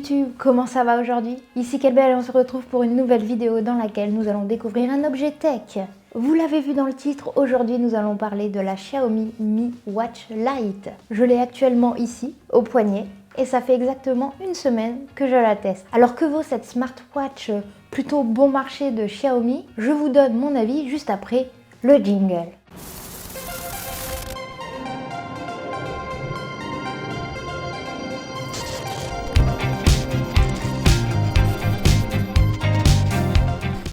YouTube, comment ça va aujourd'hui? Ici Kelbel et on se retrouve pour une nouvelle vidéo dans laquelle nous allons découvrir un objet tech. Vous l'avez vu dans le titre, aujourd'hui nous allons parler de la Xiaomi Mi Watch Lite. Je l'ai actuellement ici, au poignet, et ça fait exactement une semaine que je la teste. Alors que vaut cette smartwatch plutôt bon marché de Xiaomi? Je vous donne mon avis juste après le jingle.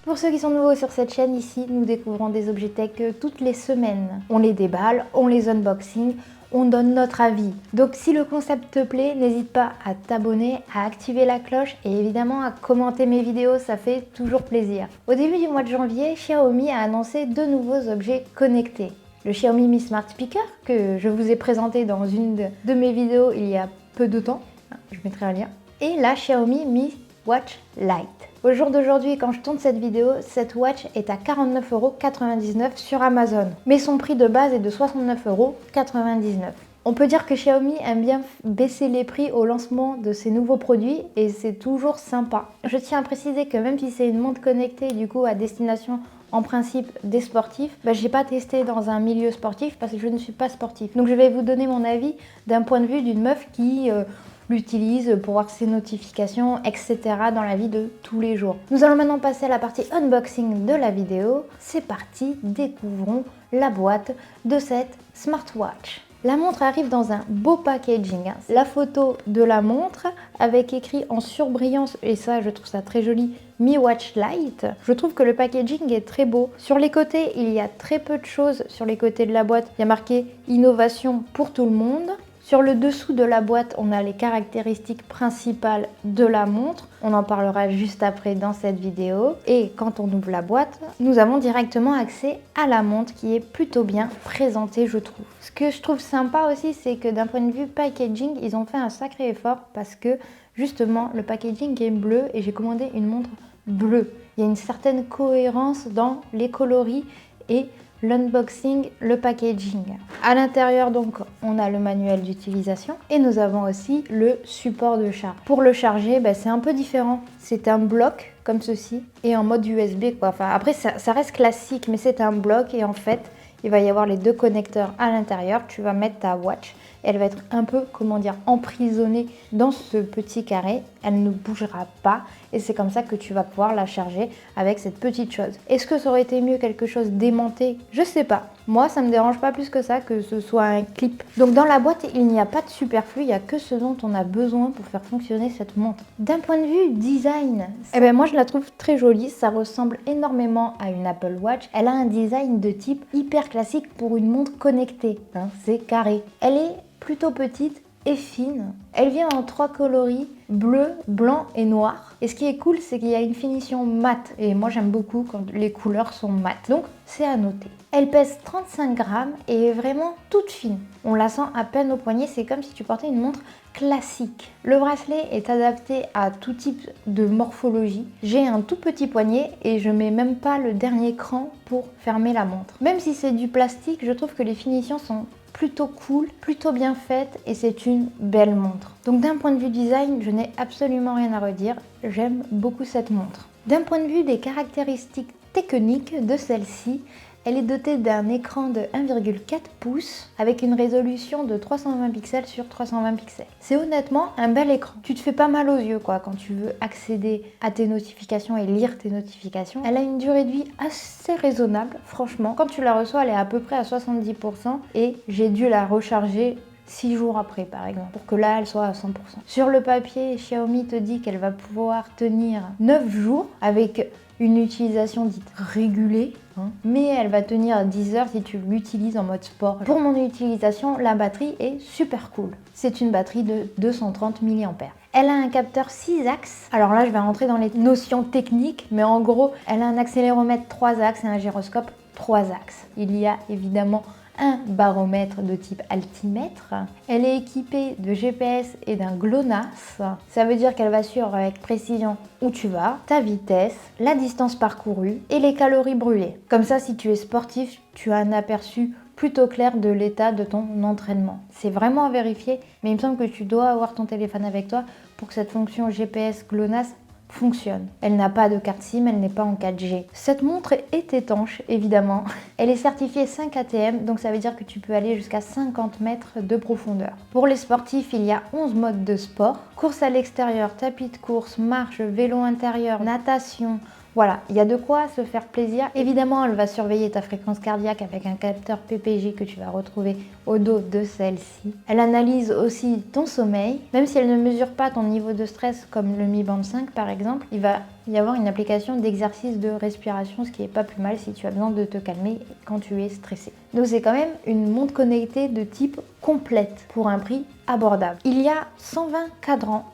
Pour ceux qui sont nouveaux sur cette chaîne, ici, nous découvrons des objets tech toutes les semaines. On les déballe, on les unboxing, on donne notre avis. Donc si le concept te plaît, n'hésite pas à t'abonner, à activer la cloche et évidemment à commenter mes vidéos, ça fait toujours plaisir. Au début du mois de janvier, Xiaomi a annoncé deux nouveaux objets connectés. Le Xiaomi Mi Smart Speaker, que je vous ai présenté dans une de mes vidéos il y a peu de temps, je mettrai un lien, et la Xiaomi Mi Watch Lite. Au jour d'aujourd'hui, quand je tourne cette vidéo, cette watch est à 49,99 € sur Amazon. Mais son prix de base est de 69,99 €. On peut dire que Xiaomi aime bien baisser les prix au lancement de ses nouveaux produits et c'est toujours sympa. Je tiens à préciser que même si c'est une montre connectée du coup à destination en principe des sportifs, j'ai pas testé dans un milieu sportif parce que je ne suis pas sportif. Donc je vais vous donner mon avis d'un point de vue d'une meuf qui l'utilise pour voir ses notifications, etc. dans la vie de tous les jours. Nous allons maintenant passer à la partie unboxing de la vidéo. C'est parti, découvrons la boîte de cette smartwatch. La montre arrive dans un beau packaging. La photo de la montre avec écrit en surbrillance, et ça je trouve ça très joli, Mi Watch Lite. Je trouve que le packaging est très beau. Sur les côtés, il y a très peu de choses sur les côtés de la boîte. Il y a marqué innovation pour tout le monde. Sur le dessous de la boîte, on a les caractéristiques principales de la montre. On en parlera juste après dans cette vidéo. Et quand on ouvre la boîte, nous avons directement accès à la montre qui est plutôt bien présentée, je trouve. Ce que je trouve sympa aussi, c'est que d'un point de vue packaging, ils ont fait un sacré effort parce que justement, le packaging est bleu et j'ai commandé une montre bleue. Il y a une certaine cohérence dans les coloris et l'unboxing, le packaging. À l'intérieur, donc, on a le manuel d'utilisation et nous avons aussi le support de charge. Pour le charger, c'est un peu différent. C'est un bloc comme ceci et en mode USB, quoi. Enfin, après, ça reste classique, mais c'est un bloc et en fait, il va y avoir les deux connecteurs à l'intérieur. Tu vas mettre ta watch. Elle va être un peu, emprisonnée dans ce petit carré. Elle ne bougera pas et c'est comme ça que tu vas pouvoir la charger avec cette petite chose. Est-ce que ça aurait été mieux quelque chose d'aimanté? Je sais pas. Moi, ça me dérange pas plus que ça que ce soit un clip. Donc dans la boîte, il n'y a pas de superflu, il n'y a que ce dont on a besoin pour faire fonctionner cette montre. D'un point de vue design, moi je la trouve très jolie, ça ressemble énormément à une Apple Watch. Elle a un design de type hyper classique pour une montre connectée, c'est carré. Elle est plutôt petite et fine. Elle vient en trois coloris, bleu, blanc et noir. Et ce qui est cool, c'est qu'il y a une finition mat. Et moi, j'aime beaucoup quand les couleurs sont mat. Donc, c'est à noter. Elle pèse 35 grammes et est vraiment toute fine. On la sent à peine au poignet. C'est comme si tu portais une montre classique. Le bracelet est adapté à tout type de morphologie. J'ai un tout petit poignet et je mets même pas le dernier cran pour fermer la montre. Même si c'est du plastique, je trouve que les finitions sont plutôt cool, plutôt bien faite et c'est une belle montre. Donc d'un point de vue design, je n'ai absolument rien à redire. J'aime beaucoup cette montre. D'un point de vue des caractéristiques techniques de celle-ci, elle est dotée d'un écran de 1,4 pouces avec une résolution de 320 pixels sur 320 pixels. C'est honnêtement un bel écran. Tu te fais pas mal aux yeux quand tu veux accéder à tes notifications et lire tes notifications. Elle a une durée de vie assez raisonnable, franchement. Quand tu la reçois, elle est à peu près à 70% et j'ai dû la recharger 6 jours après par exemple, pour que là elle soit à 100%. Sur le papier, Xiaomi te dit qu'elle va pouvoir tenir 9 jours avec une utilisation dite régulée, mais elle va tenir 10 heures si tu l'utilises en mode sport. Pour mon utilisation, la batterie est super cool. C'est une batterie de 230 mAh. Elle a un capteur 6 axes. Alors là, je vais rentrer dans les notions techniques, mais en gros, elle a un accéléromètre 3 axes et un gyroscope 3 axes. Il y a évidemment un baromètre de type altimètre. Elle est équipée de GPS et d'un GLONASS. Ça veut dire qu'elle va suivre avec précision où tu vas, ta vitesse, la distance parcourue et les calories brûlées. Comme ça, si tu es sportif, tu as un aperçu plutôt clair de l'état de ton entraînement. C'est vraiment à vérifier, mais il me semble que tu dois avoir ton téléphone avec toi pour que cette fonction GPS GLONASS fonctionne. Elle n'a pas de carte SIM, elle n'est pas en 4G. Cette montre est étanche, évidemment. Elle est certifiée 5 ATM, donc ça veut dire que tu peux aller jusqu'à 50 mètres de profondeur. Pour les sportifs, il y a 11 modes de sport. Course à l'extérieur, tapis de course, marche, vélo intérieur, natation. Voilà, il y a de quoi se faire plaisir. Évidemment, elle va surveiller ta fréquence cardiaque avec un capteur PPJ que tu vas retrouver au dos de celle-ci. Elle analyse aussi ton sommeil. Même si elle ne mesure pas ton niveau de stress comme le Mi Band 5 par exemple, il va y avoir une application d'exercice de respiration, ce qui n'est pas plus mal si tu as besoin de te calmer quand tu es stressé. Donc c'est quand même une montre connectée de type complète pour un prix abordable. Il y a 120 cadrans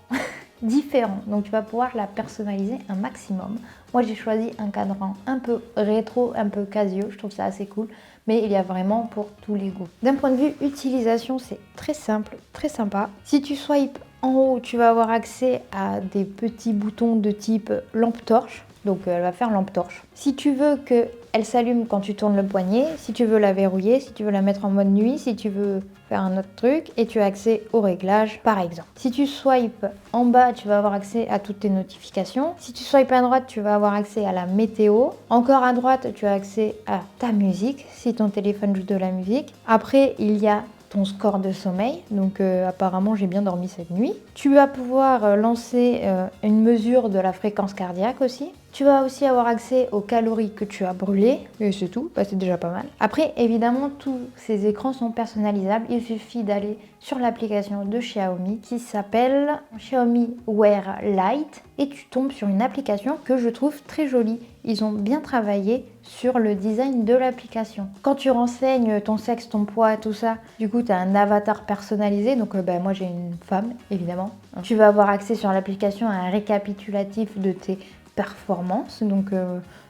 différents, donc tu vas pouvoir la personnaliser un maximum. Moi j'ai choisi un cadran un peu rétro, un peu Casio, je trouve ça assez cool, mais il y a vraiment pour tous les goûts. D'un point de vue utilisation, c'est très simple, très sympa. Si tu swipes en haut, tu vas avoir accès à des petits boutons de type lampe torche, donc elle va faire lampe torche. Si tu veux qu'elle s'allume quand tu tournes le poignet, si tu veux la verrouiller, si tu veux la mettre en mode nuit, si tu veux faire un autre truc, et tu as accès aux réglages par exemple. Si tu swipes en bas, tu vas avoir accès à toutes tes notifications. Si tu swipes à droite, tu vas avoir accès à la météo. Encore à droite, tu as accès à ta musique, si ton téléphone joue de la musique. Après, il y a ton score de sommeil, donc apparemment j'ai bien dormi cette nuit. Tu vas pouvoir lancer une mesure de la fréquence cardiaque aussi. Tu vas aussi avoir accès aux calories que tu as brûlées, et c'est tout, bah, c'est déjà pas mal. Après, évidemment, tous ces écrans sont personnalisables. Il suffit d'aller sur l'application de Xiaomi qui s'appelle Xiaomi Wear Lite et tu tombes sur une application que je trouve très jolie. Ils ont bien travaillé sur le design de l'application. Quand tu renseignes ton sexe, ton poids, tout ça, du coup, tu as un avatar personnalisé. Donc, moi, j'ai une femme, évidemment. Tu vas avoir accès sur l'application à un récapitulatif de tes performances, donc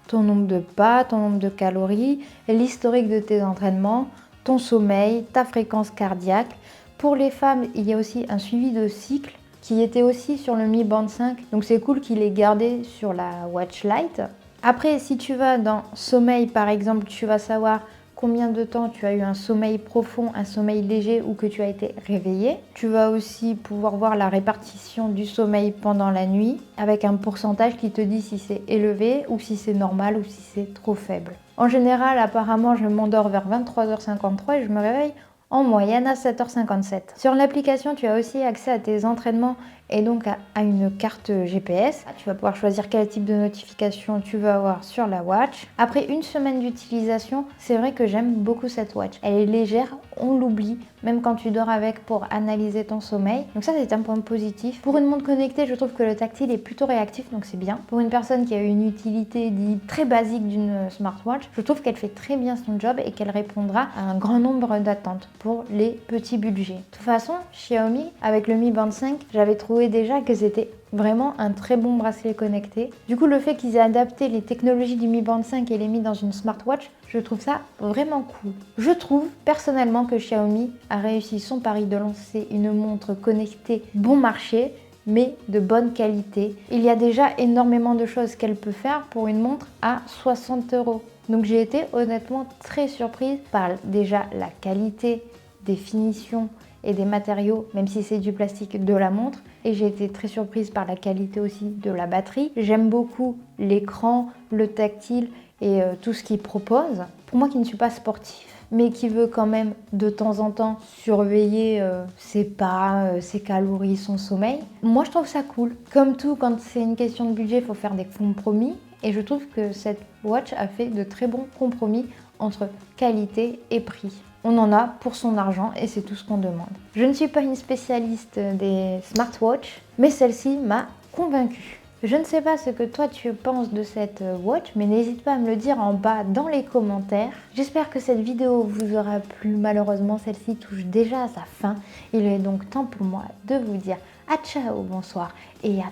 ton nombre de pas, ton nombre de calories, l'historique de tes entraînements, ton sommeil, ta fréquence cardiaque. Pour les femmes, il y a aussi un suivi de cycle qui était aussi sur le Mi Band 5, donc c'est cool qu'il ait gardé sur la Watch Lite. Après, si tu vas dans sommeil par exemple, tu vas savoir combien de temps tu as eu un sommeil profond, un sommeil léger ou que tu as été réveillé. Tu vas aussi pouvoir voir la répartition du sommeil pendant la nuit avec un pourcentage qui te dit si c'est élevé ou si c'est normal ou si c'est trop faible. En général, apparemment, je m'endors vers 23h53 et je me réveille en moyenne à 7h57. Sur l'application, tu as aussi accès à tes entraînements et donc à une carte GPS. Tu vas pouvoir choisir quel type de notification tu veux avoir sur la watch. Après une semaine d'utilisation, c'est vrai que j'aime beaucoup cette watch. Elle est légère, on l'oublie, même quand tu dors avec pour analyser ton sommeil. Donc ça, c'est un point positif. Pour une montre connectée, je trouve que le tactile est plutôt réactif, donc c'est bien. Pour une personne qui a une utilité dite très basique d'une smartwatch, je trouve qu'elle fait très bien son job et qu'elle répondra à un grand nombre d'attentes pour les petits budgets. De toute façon, Xiaomi, avec le Mi Band 5, j'avais trouvé déjà que c'était vraiment un très bon bracelet connecté. Du coup, le fait qu'ils aient adapté les technologies du Mi Band 5 et les mis dans une smartwatch, je trouve ça vraiment cool. Je trouve personnellement que Xiaomi a réussi son pari de lancer une montre connectée bon marché, mais de bonne qualité. Il y a déjà énormément de choses qu'elle peut faire pour une montre à 60 €. Donc j'ai été honnêtement très surprise par déjà la qualité des finitions et des matériaux, même si c'est du plastique, de la montre. Et j'ai été très surprise par la qualité aussi de la batterie. J'aime beaucoup l'écran, le tactile et tout ce qu'il propose. Pour moi qui ne suis pas sportif, mais qui veut quand même de temps en temps surveiller ses pas, ses calories, son sommeil, moi je trouve ça cool. Comme tout, quand c'est une question de budget, il faut faire des compromis. Et je trouve que cette watch a fait de très bons compromis entre qualité et prix. On en a pour son argent et c'est tout ce qu'on demande. Je ne suis pas une spécialiste des smartwatches, mais celle-ci m'a convaincue. Je ne sais pas ce que toi tu penses de cette watch, mais n'hésite pas à me le dire en bas dans les commentaires. J'espère que cette vidéo vous aura plu. Malheureusement, celle-ci touche déjà à sa fin. Il est donc temps pour moi de vous dire à ciao, bonsoir et à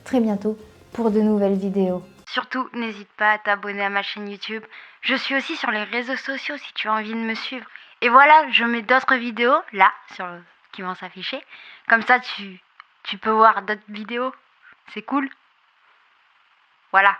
très bientôt pour de nouvelles vidéos. Surtout, n'hésite pas à t'abonner à ma chaîne YouTube. Je suis aussi sur les réseaux sociaux si tu as envie de me suivre. Et voilà, je mets d'autres vidéos là qui vont s'afficher. Comme ça, tu peux voir d'autres vidéos. C'est cool. Voilà.